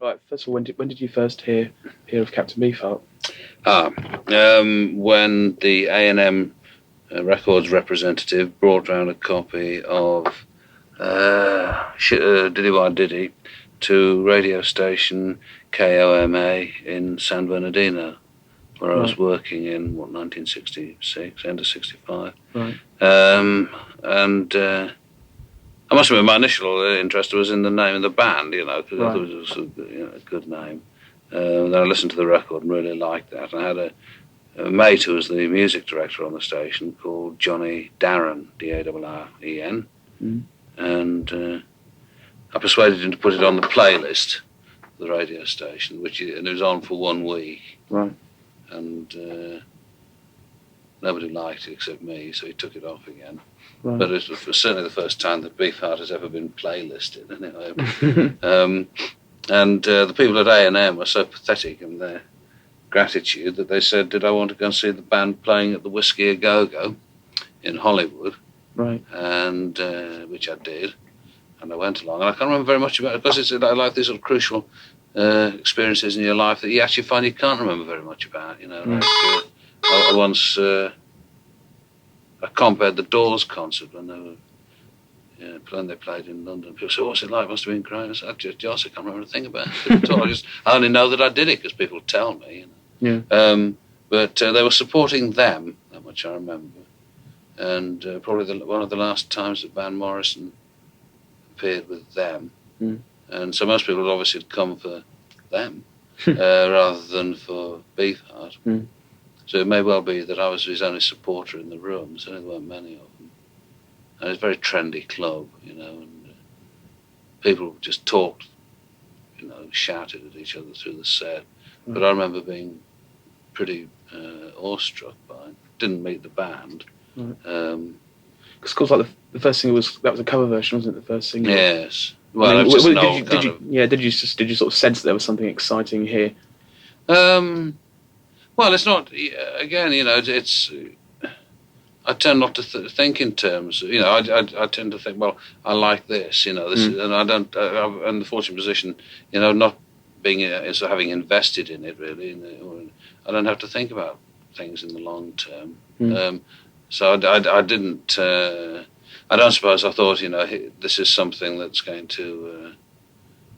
Right. First of all, when did you first hear of Captain Beefheart? When the A&M Records representative brought round a copy of Diddy Why Diddy to radio station KOMA in San Bernardino, where I was working in 1966, end of 65. Right. And I must admit, my initial interest was in the name of the band, because I thought it was a good name. Then I listened to the record and really liked that. And I had a mate who was the music director on the station called Johnny Darren, D-A-R-R-E-N. And I persuaded him to put it on the playlist of the radio station, and it was on for 1 week. Right. And nobody liked it except me, so he took it off again. Right. But it was certainly the first time that Beefheart has ever been playlisted, anyway. And the people at A&M were so pathetic in their gratitude that they said, did I want to go and see the band playing at the Whiskey A Go-Go in Hollywood? Right. And which I did. And I went along. And I can't remember very much about it, because it's like these sort of crucial experiences in your life that you actually find you can't remember very much about, I once... I compared the Doors concert when they played in London. People said, "What's it like? Must have been great." I said, "I can't remember a thing about it at all. I only know that I did it because people tell me." Yeah. But they were supporting them. That much I remember. And probably one of the last times that Van Morrison appeared with them. And so most people obviously had come for them rather than for Beefheart. So it may well be that I was his only supporter in the room. Certainly there weren't many of them. And it was a very trendy club, and people just talked, shouted at each other through the set. But I remember being pretty awestruck by it. Didn't meet the band. Because of course, like the first single was a cover version, wasn't it? The first single. Yes. Well, it was just an old kind of... Yeah. Did you sort of sense that there was something exciting here? Well, it's not. Again, it's. I tend not to think in terms. I tend to think, well, I like this. This, and I don't. I'm in the fortunate position, not being so having invested in it really. I don't have to think about things in the long term. So I didn't. I don't suppose I thought, this is something that's going to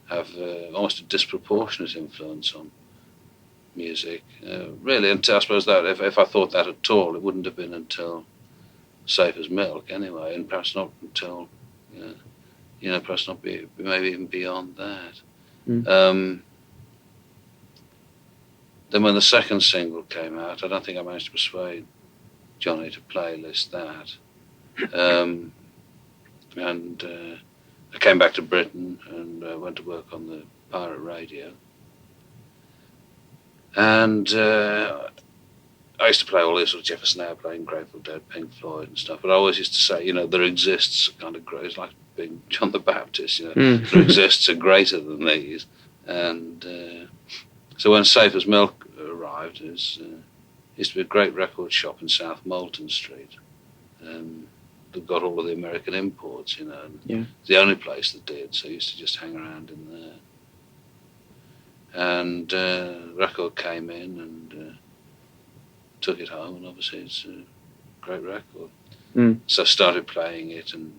have almost a disproportionate influence on music, really. And I suppose that if I thought that at all, it wouldn't have been until Safe as Milk, anyway, and perhaps not until, perhaps not maybe even beyond that. Then when the second single came out, I don't think I managed to persuade Johnny to playlist that. And I came back to Britain and went to work on the pirate radio. And I used to play all this sort of Jefferson Airplane, Grateful Dead, Pink Floyd and stuff. But I always used to say, there exists a kind of great, it's like being John the Baptist, there exists a greater than these. And so when Safe as Milk arrived, it used to be a great record shop in South Moulton Street. That got all of the American imports, and it's the only place that did. So I used to just hang around in there. And the record came in and took it home, and obviously it's a great record. So I started playing it, and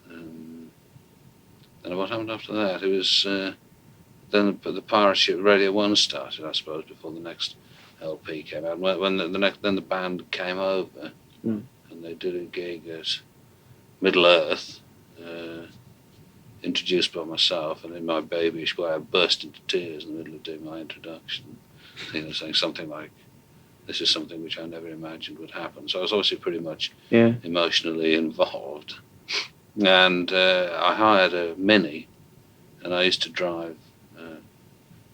then what happened after that? It was then the pirate ship Radio 1 started, I suppose, before the next LP came out. When then the band came over, and they did a gig at Middle Earth. Introduced by myself, and in my babyish way I burst into tears in the middle of doing my introduction, saying something like, this is something which I never imagined would happen. So I was obviously pretty much emotionally involved. And I hired a Mini, and I used to drive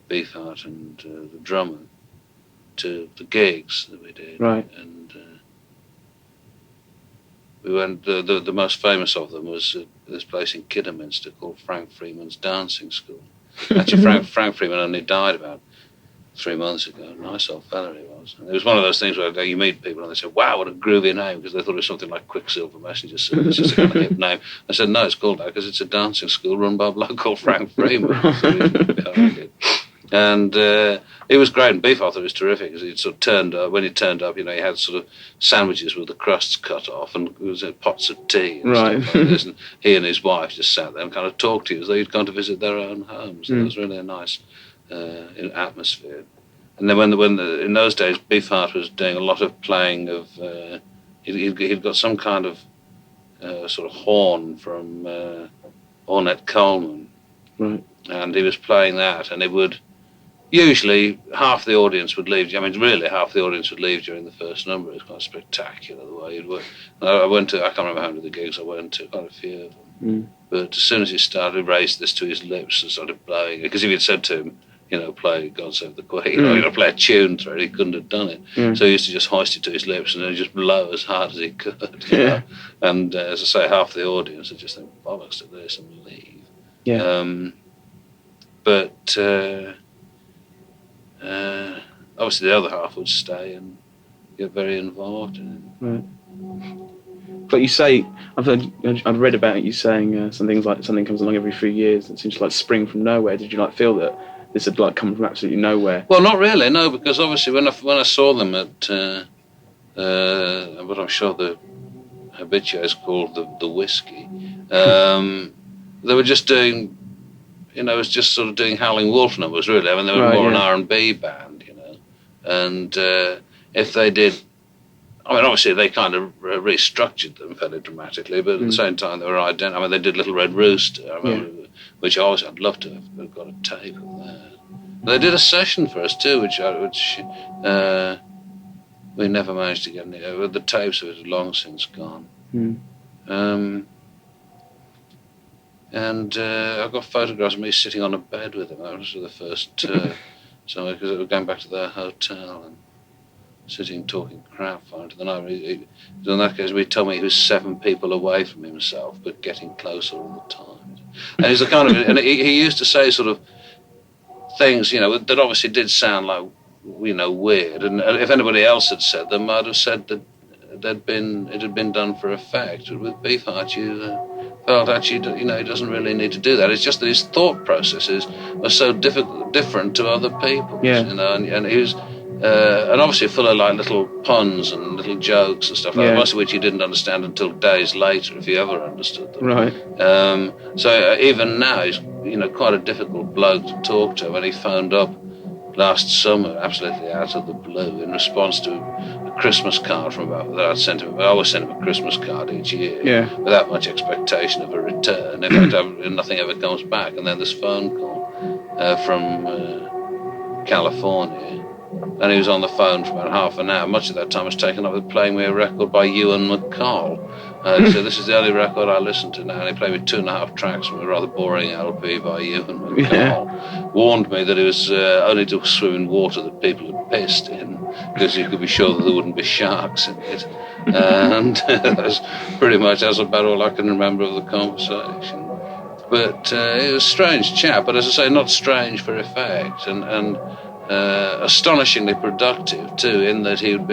Beefheart and the drummer to the gigs that we did. Right. And we went. The most famous of them was this place in Kidderminster called Frank Freeman's Dancing School. Actually, Frank Freeman only died about 3 months ago. Nice old fella he was. And it was one of those things where you meet people and they say, wow, what a groovy name, because they thought it was something like Quicksilver Messenger Service. It's just a kind of hip name. I said, no, it's called that because it's a dancing school run by a bloke called Frank Freeman. And it was great, and Beefheart was terrific because he sort of turned up. When he turned up, he had sort of sandwiches with the crusts cut off, and it was pots of tea and stuff like this. And he and his wife just sat there and kind of talked to you as though you'd gone to visit their own homes. And it was really a nice atmosphere. And then when in those days, Beefheart was doing a lot of playing of. He'd got some kind of sort of horn from Ornette Coleman, right? And he was playing that, and it would. Usually, half the audience would leave. I mean, really, half the audience would leave during the first number. It was quite spectacular the way he'd work. I went to. I can't remember how many of the gigs I went to. Quite a few of them. But as soon as he started, he raised this to his lips and started blowing it. Because if you'd said to him, play God Save the Queen, or play a tune through it, he couldn't have done it. So he used to just hoist it to his lips and then just blow as hard as he could. You know? And as I say, half the audience would just think, bollocks to this, and leave. Obviously the other half would stay and get very involved in it. Right. But you say, I've read about you saying some things like something comes along every 3 years. It seems like spring from nowhere. Did you feel that this had come from absolutely nowhere? Well, not really, no, because obviously when I saw them at what I'm sure the habitué is called the Whiskey, they were just doing. It was just sort of doing Howling Wolf numbers, really. I mean, they were more an R&B band, And if they did... I mean, obviously, they kind of restructured them fairly dramatically, but at the same time, they were identical. I mean, they did Little Red Rooster, which I'd love to have got a tape of that. But they did a session for us, too, which we never managed to get any... The tapes of it have long since gone. And I've got photographs of me sitting on a bed with him. That was the first summer, because we were going back to their hotel and sitting talking crap far into the night. In that case, he told me he was 7 people away from himself, but getting closer all the time. And he's the kind of, and he used to say sort of things, that obviously did sound like, weird. And if anybody else had said them, I'd have said that it had been done for effect. But with Beefheart, you felt actually, he doesn't really need to do that. It's just that his thought processes are so different to other people's, and he was, and obviously full of little puns and little jokes and stuff like that, most of which you didn't understand until days later, if you ever understood them. Right. So even now, he's, quite a difficult bloke to talk to. When he phoned up last summer, absolutely out of the blue, in response to a Christmas card that I'd sent him. I always send him a Christmas card each year, without much expectation of a return. In fact, nothing ever comes back. And then this phone call from California, and he was on the phone for about half an hour. Much of that time was taken up with playing me a record by Ewan McCall. He said, this is the only record I listen to now. And he played me 2.5 tracks from a rather boring LP by Ewan McCall. Warned me that it was only to swim in water that people had pissed in, because you could be sure that there wouldn't be sharks in it. And that's about all I can remember of the conversation. But it was a strange chap, but as I say, not strange for effect, and astonishingly productive too, in that if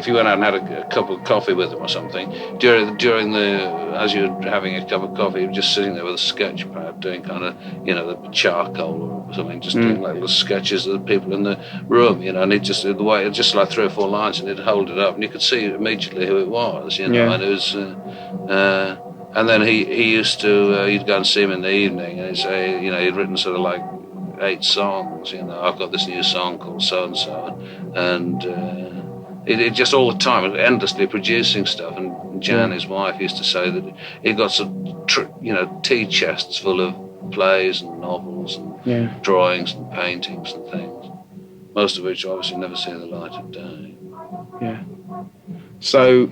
you went out and had a cup of coffee with him or something, as you were having a cup of coffee, he was just sitting there with a sketch pad doing kind of, the charcoal or something, just doing little sketches of the people in the room, and he'd just, the way, just like 3 or 4 lines, and he'd hold it up, and you could see immediately who it was, and it was, and then he used to, you'd go and see him in the evening, and he'd say, he'd written sort of like 8 songs, I've got this new song called so-and-so, and it just all the time, endlessly producing stuff. And Jan, his wife, used to say that he got some, tea chests full of plays and novels and drawings and paintings and things, most of which obviously never see the light of day. Yeah. So,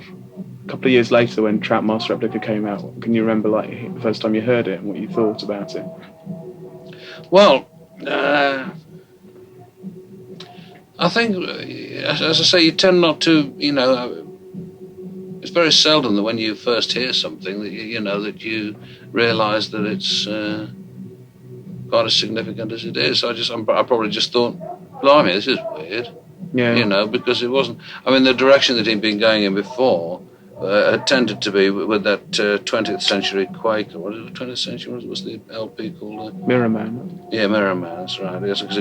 a couple of years later, when Trout Mask Replica came out, can you remember the first time you heard it and what you thought about it? Well, I think, as I say, you tend not to, it's very seldom that when you first hear something that that you realise that it's quite as significant as it is. I probably just thought, blimey, this is weird. Yeah. You know, because it wasn't. I mean, the direction that he'd been going in before had tended to be with that 20th century Quaker. What is it? 20th century? What was the LP called? Mirror Man. Yeah, Mirror Man. That's right. Yes, because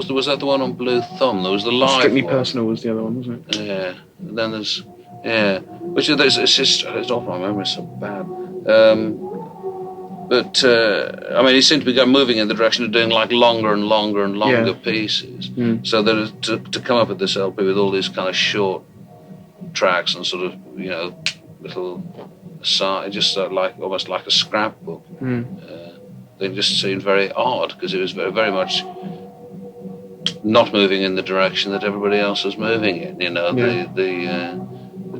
was that the one on Blue Thumb? There was the live Strictly one. Personal was the other one, wasn't it? Yeah. And then there's which it's off my memory so bad. But I mean, he seemed to be moving in the direction of doing like longer and longer and longer pieces. So that to come up with this LP with all these kind of short tracks and sort of little aside, just like almost like a scrapbook. They just seemed very odd because it was very, very much not moving in the direction that everybody else was moving in. You know, the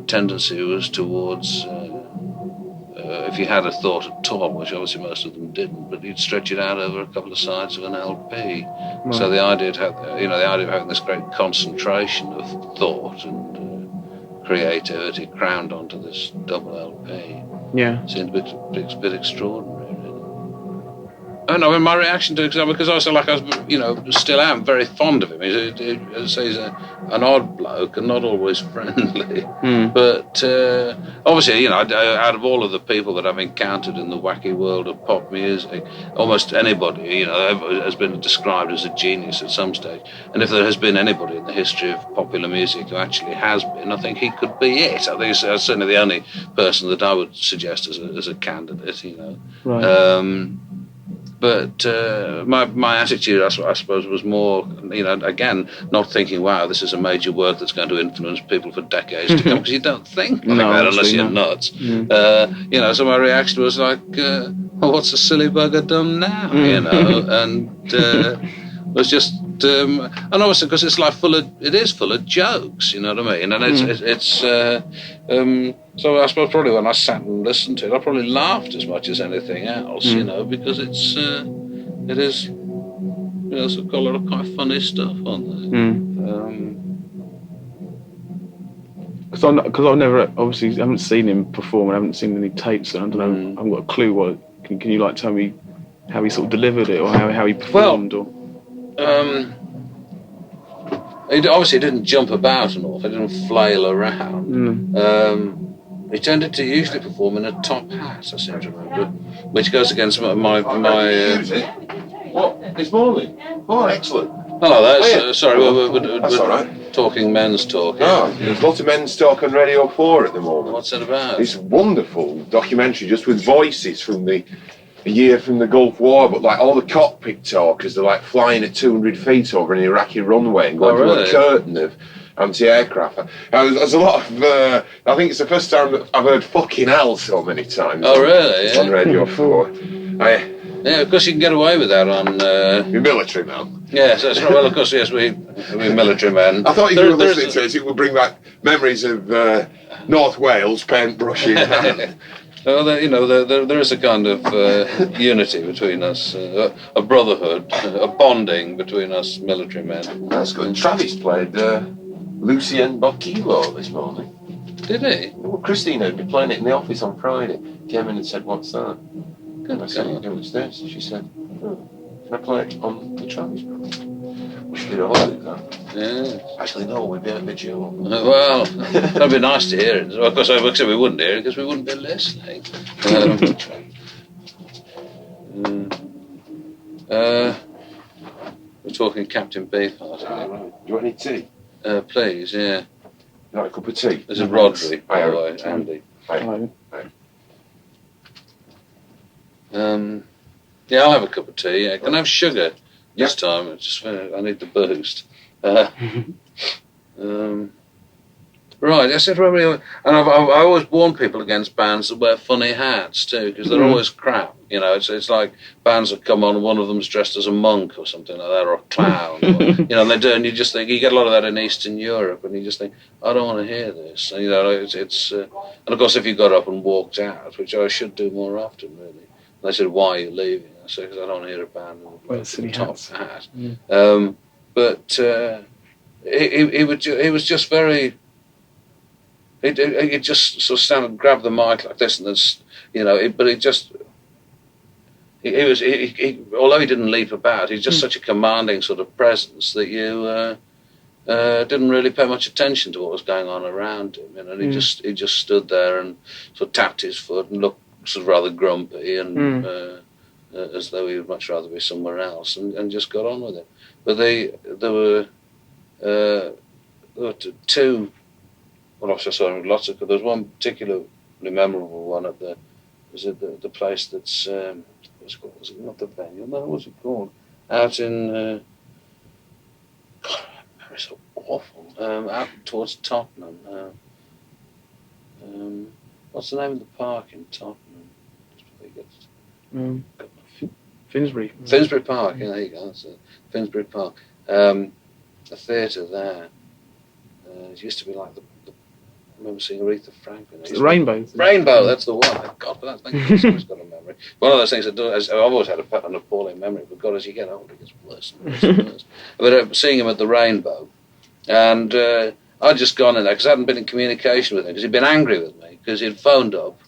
tendency was towards. If you had a thought at all, which obviously most of them didn't, but you'd stretch it out over a couple of sides of an LP. Right. So the idea of having this great concentration of thought and creativity crowned onto this double LP, seemed a bit extraordinary. I don't know. My reaction to it, because I was still am very fond of him. He's an odd bloke and not always friendly. But obviously, out of all of the people that I've encountered in the wacky world of pop music, almost anybody, has been described as a genius at some stage. And if there has been anybody in the history of popular music who actually has been, I think he could be it. I think he's certainly the only person that I would suggest as a candidate. Right. But my attitude, I suppose, was more, again, not thinking, wow, this is a major work that's going to influence people for decades to come, because you don't think like that unless you're nuts. So my reaction was like, well, what's a silly bugger done now, and it was just, and obviously because it is full of jokes, you know what I mean, and it's so I suppose probably when I sat and listened to it, I probably laughed as much as anything else, because it is, it's got a lot of quite funny stuff on there. Because I've never, obviously, haven't seen him perform, and I haven't seen any tapes, and I don't know, I haven't got a clue what. Can you like tell me how he sort of delivered it, or how he performed, or? He obviously didn't jump about an awful, he didn't flail around. He tended to usually perform in a top hat, I seem to remember, which goes against my What? This morning? Oh, excellent. Hello there. Sorry, that's all right. Talking men's talk. There's lots of men's talk on Radio 4 at the moment. What's it about? It's a wonderful documentary just with voices from the year from the Gulf War, but like all the cockpit talkers, they're like flying at 200 feet over an Iraqi runway and going through a curtain of anti-aircraft. There's a lot of, I think it's the first time that I've heard fucking hell so many times. Oh, really? On Radio 4. Yeah, of course you can get away with that on... You're military man. Yes, that's right. Well, of course, yes, we're military men. I thought you were listening to it would bring back memories of North Wales, paintbrush in hand. Well, there is a kind of unity between us, a brotherhood, a bonding between us military men. That's good. And Travis played Lucien Bokilo this morning. Did he? Well, Christine had been playing it in the office on Friday. Came in and said, "What's that?" Good. And I said, "It was this." And she said, "Oh, can I play it on the Travis program?" We should do that. Yeah. Actually, no, we'd be a bit chill. Well, that'd be nice to hear it. Well, of course, we wouldn't hear it because we wouldn't be listening. We're talking Captain Beefheart. Right. Do you want any tea? Please, yeah. You like a cup of tea? There's a Rodri, by the way, Andy. Hi. Yeah, I'll have a cup of tea. Yeah. Can I have sugar this time? I need the boost. Right, I said, and I always warn people against bands that wear funny hats too, because they're always crap. It's like bands that come on and one of them's dressed as a monk or something like that, or a clown. Or, they do, and you just think, you get a lot of that in Eastern Europe, and you just think, I don't want to hear this. And, and of course, if you got up and walked out, which I should do more often, really. And they said, why are you leaving? I said, because I don't want to hear a band with a top hat. Yeah. But he was just very. It just sort of stand and grab the mic like this, and then, but it just although he didn't leap about, he's just such a commanding sort of presence that you didn't really pay much attention to what was going on around him. You know, and he just stood there and sort of tapped his foot and looked sort of rather grumpy and as though he would much rather be somewhere else, and just got on with it. But there were two. Well, I saw lots of. There was one particularly memorable one at the place that's what's it called? Was it not the venue? No, what's it called? Out in God, it's so awful. Out towards Tottenham. What's the name of the park in Tottenham? Finsbury. Finsbury Park. Yeah, there you go. That's it. Finsbury Park. A theatre there. It used to be like the I remember seeing Aretha Franklin. Rainbow. Rainbow, that's the one. Thank God for that. Thank God someone's got a memory. One of those things I've always had an appalling memory, but God, as you get older, it gets worse and worse and worse. But seeing him at the Rainbow, and I'd just gone in there because I hadn't been in communication with him because he'd been angry with me because he'd phoned up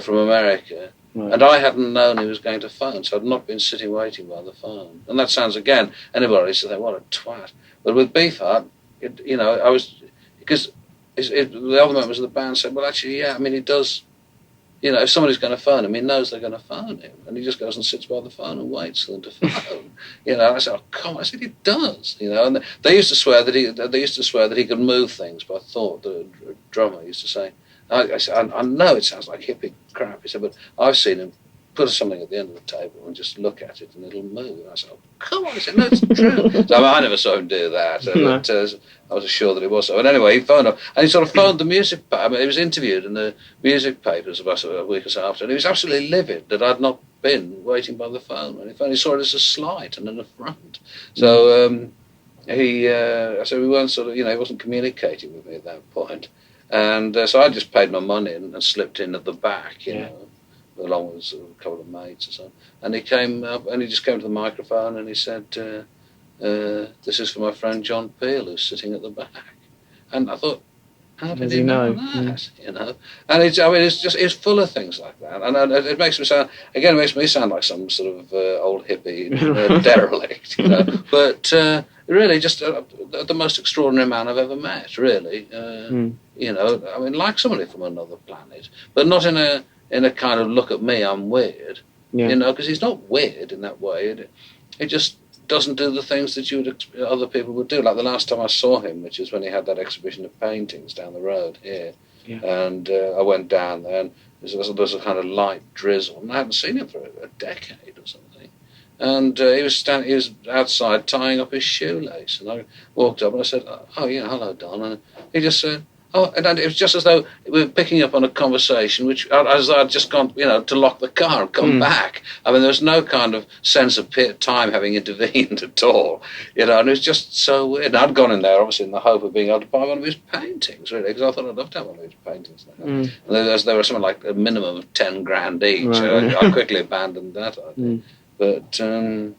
from America. Right. And I hadn't known he was going to phone, so I'd not been sitting waiting by the phone. And that sounds, again, anybody used to think, what a twat. But with Beefheart, I was, because the other members of the band said, well, actually, yeah, I mean, he does, if somebody's going to phone him, he knows they're going to phone him. And he just goes and sits by the phone and waits for them to phone. I said, oh, come on. I said, he does, And they used to swear that he could move things by thought. The drummer used to say, I said, I know it sounds like hippie crap. He said, but I've seen him put something at the end of the table and just look at it and it'll move. And I said, oh, come on. I said, no, it's true. So I never saw him do that. But I was assured that it was so. And anyway, he phoned up and he sort of phoned the music. I mean, he was interviewed in the music papers about a week or so after, and he was absolutely livid that I'd not been waiting by the phone. And he saw it as a slight and an affront. So I said we weren't he wasn't communicating with me at that point. And so I just paid my money and slipped in at the back, along with a couple of mates or so. And he came up and he just came to the microphone and he said, this is for my friend John Peel, who's sitting at the back. And I thought, how did he know that? And it's full of things like that. And it makes me sound like some sort of old hippie derelict, But really, just the most extraordinary man I've ever met, really. Like somebody from another planet, but not in a kind of look at me, I'm weird, because he's not weird in that way. He just doesn't do the things that other people would do. Like the last time I saw him, which is when he had that exhibition of paintings down the road here, and I went down there, and there's a kind of light drizzle, and I hadn't seen him for a decade or something. And he was outside tying up his shoelace, and I walked up and I said, "Oh yeah, hello, Don," and he just said, "Oh," and it was just as though we were picking up on a conversation, which as I'd just gone, to lock the car and come back. I mean, there was no kind of sense of time having intervened at all, and it was just so weird. And I'd gone in there, obviously, in the hope of being able to buy one of his paintings, really, because I thought I'd love to have one of his paintings. And there were something like a minimum of 10 grand each. Right. I quickly abandoned that idea. But well,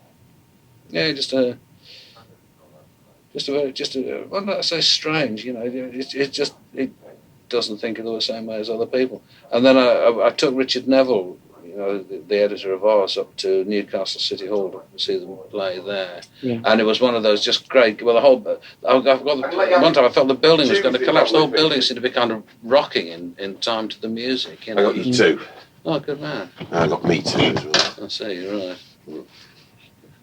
not say strange, it doesn't think of it the same way as other people. And then I took Richard Neville, the editor of Oz, up to Newcastle City Hall to see them play there. Yeah. And it was one of those just great. Well, one time I felt the building was going to collapse. The whole building seemed to be kind of rocking in time to the music. I got you two. Oh, good man. I got me two as well. I see, right. You've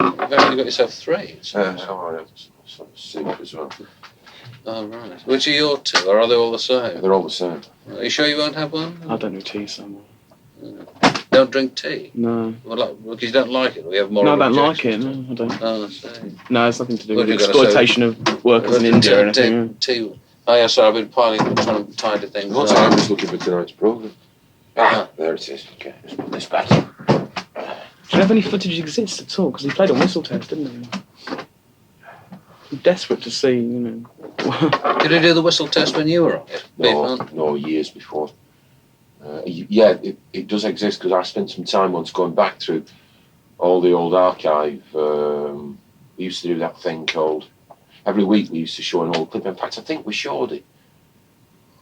only got yourself 3. Soup as well. Oh, right. Which are your 2, or are they all the same? They're all the same. Are you sure you won't have one? I don't do tea somewhere. Don't drink tea? No. Well, because you don't like it, or you have more. No, I don't like it. No, I don't. Oh, I see. No, it's nothing to do with exploitation of workers in India or anything. Tea. Oh, yeah, sorry, I've been trying to tidy things up. I'm just looking for tonight's programme. There it is. Okay, let's put this back. Do you have any footage exist at all? Because he played on Whistle Test, didn't he? I'm desperate to see, Did he do the Whistle Test when you were on it? No, years before. It does exist because I spent some time once going back through all the old archive. We used to do that thing called... Every week we used to show an old clip. In fact, I think we showed it.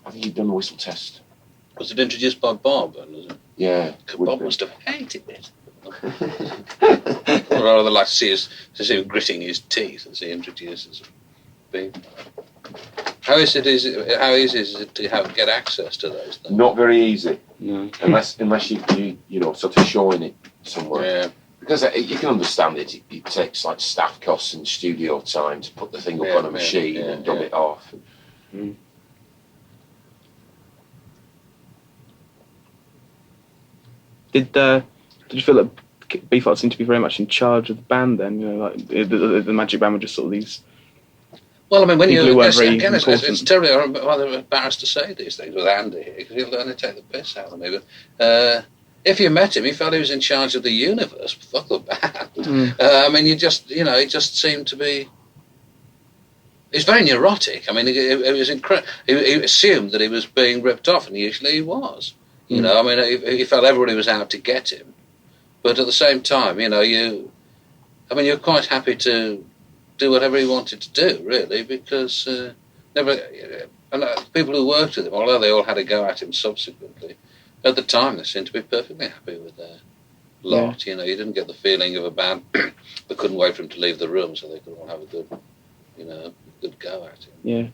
I think he'd done the Whistle Test. Was it introduced by Bob? Was it? Yeah. Bob must have hated it. I'd rather like to see him gritting his teeth and see him introduced as Beefheart. How easy is it to get access to those things? Not very easy. No. Unless you know, sort of showing it somewhere. Yeah. Because you can understand it. It takes like staff costs and studio time to put the thing up on a machine and dub it off. Mm. Did you feel that Beefheart seemed to be very much in charge of the band then? You know, like the Magic Band were just sort of these. Well, I mean, when People you who weren't again, very it's terribly rather embarrassed to say these things with Andy here because he'll only take the piss out of me. But if you met him, he felt he was in charge of the universe. Fuck the band. Mm. I mean, he just seemed to be. He's very neurotic. I mean, it was incredible. He assumed that he was being ripped off, and usually he was. You know, I mean, he felt everybody was out to get him. But at the same time, you know, you're quite happy to do whatever he wanted to do, really, because people who worked with him, although they all had a go at him subsequently, at the time they seemed to be perfectly happy with their lot. Yeah. You know, you didn't get the feeling of a band that couldn't wait for him to leave the room so they could all have a good go at him. Yeah,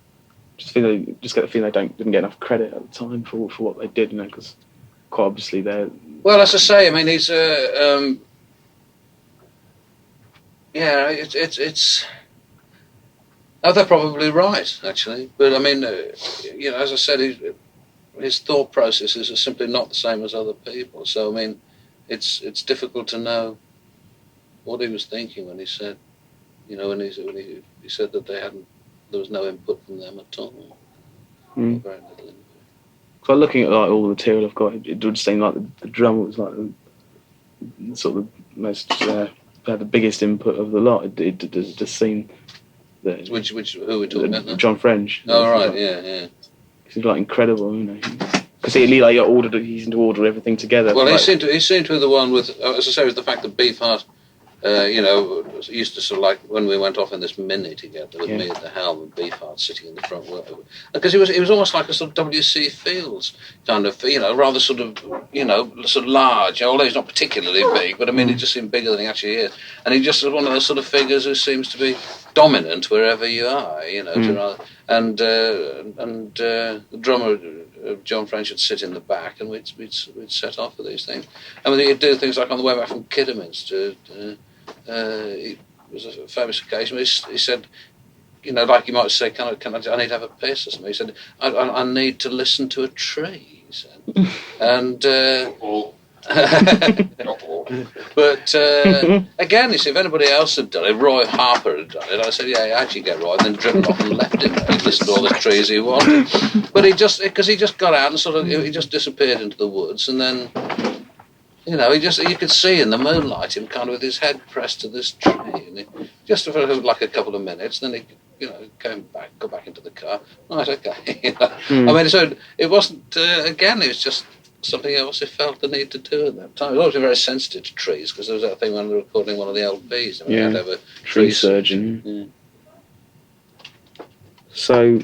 just get the feeling they didn't get enough credit at the time for what they did, you know, because quite obviously they're. Well, as I say, I mean, he's it's. Oh, they're probably right, actually. But I mean, you know, as I said, his thought processes are simply not the same as other people. So I mean, it's difficult to know what he was thinking when he said, you know, when he said that there was no input from them at all. Mm. Very little input. So looking at like all the material I've got, it would seem like the drummer was like the sort of most had the biggest input of the lot. It just seemed that who are we talking about now? John French. Oh right, yeah. He's like incredible, you know, because he seemed to order everything together. Well, like, he seemed to be the one with, as I say, with the fact that Beefheart, you know, used to sort of like when we went off in this mini together with me at the helm and Beefheart sitting in the front row, because he was almost like a sort of W.C. Fields kind of, you know, rather sort of, you know, sort of large. Although he's not particularly big, but I mean, he just seemed bigger than he actually is, and he just was one of those sort of figures who seems to be dominant wherever you are, you know. And the drummer John French would sit in the back, and we'd set off for these things. I mean, he'd do things like on the way back from Kidderminster. It was a famous occasion where he said, you know, like you might say, I need to have a piss or something. He said, I need to listen to a tree, he said. And but again, you see, if anybody else had done it, Roy Harper had done it, I said, yeah, actually get Roy, and then driven off and left him. He'd listened to all the trees he wanted. But he just got out and sort of, he just disappeared into the woods, and then, you know, you could see in the moonlight him kind of with his head pressed to this tree, and he, just for like a couple of minutes, then he, you know, go back into the car. Right, okay. You know? I mean, so it wasn't, again, it was just something else he felt the need to do at that time. He was obviously very sensitive to trees, because there was that thing when they were recording one of the LPs. I mean, he had to have a tree surgeon. Yeah. So,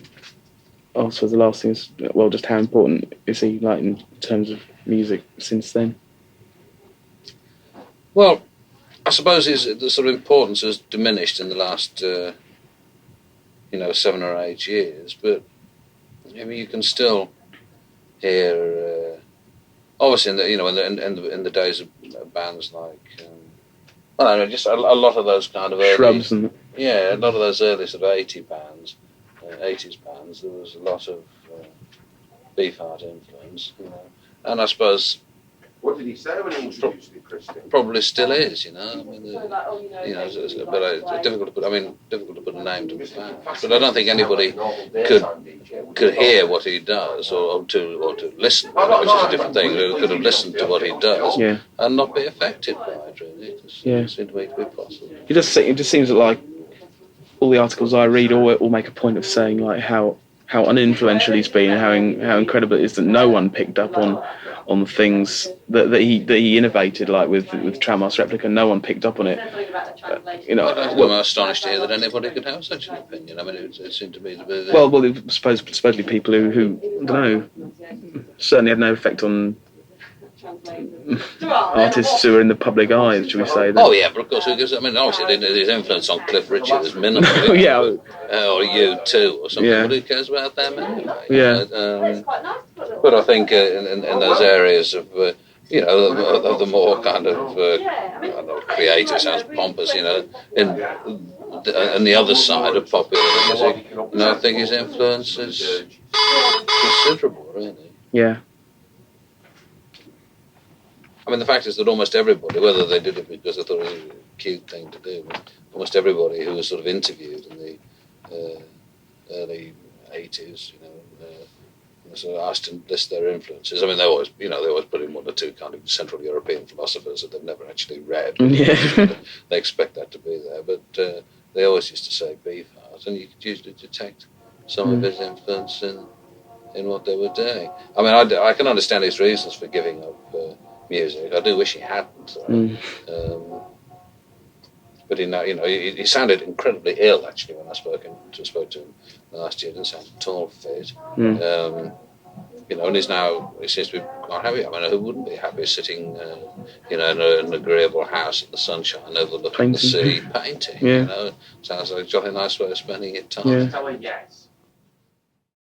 also the last thing is, well, just how important is he, like, in terms of music since then? Well, I suppose the sort of importance has diminished in the last, 7 or 8 years. But I mean, you can still hear, obviously, in the days of bands like, I don't know, just a lot of those kind of early, Shrubs and a lot of those early sort of 80s bands. There was a lot of Beefheart influence, you know, and I suppose. What did he say when he introduced the Christian? Probably still is, you know. I mean, it's difficult to put a name to the band. But I don't think anybody could hear what he does or to listen, which is a different thing. Who could have listened to what he does and not be affected by it, really. It seems to me to be possible. It just seems that, like, all the articles I read all make a point of saying, like, how uninfluential he's been and how incredible it is that no one picked up on the things that he innovated, like with Trout Mask Replica. No one picked up on it. I'm astonished to hear that anybody could have such an opinion. I mean, it seemed to be supposedly people who I don't know, certainly had no effect on artists who are in the public eye, should we say? Oh yeah, but of course, I mean, obviously his influence on Cliff Richard is minimal. Yeah. Or U2 or something. Yeah. But who cares about them anyway? Yeah. But I think in those areas of of the more kind of creative, sounds pompous, and the other side of popular music, I think his influence is considerable, really. Yeah. I mean, the fact is that almost everybody, whether they did it because they thought it was a cute thing to do, almost everybody who was sort of interviewed in the early 80s, sort of asked to list their influences. I mean, they always put in one or two kind of Central European philosophers that they've never actually read. Yeah. They expect that to be there, but they always used to say Beefheart, and you could usually detect some of his influence in what they were doing. I mean, I can understand his reasons for giving up music. I do wish he hadn't. But he sounded incredibly ill actually when I spoke to him last year. He didn't sound at all fit. And he seems to be quite happy. I mean, who wouldn't be happy sitting, in an agreeable house in the sunshine overlooking the sea, painting? Yeah. Sounds like a jolly nice way of spending your time. Yeah.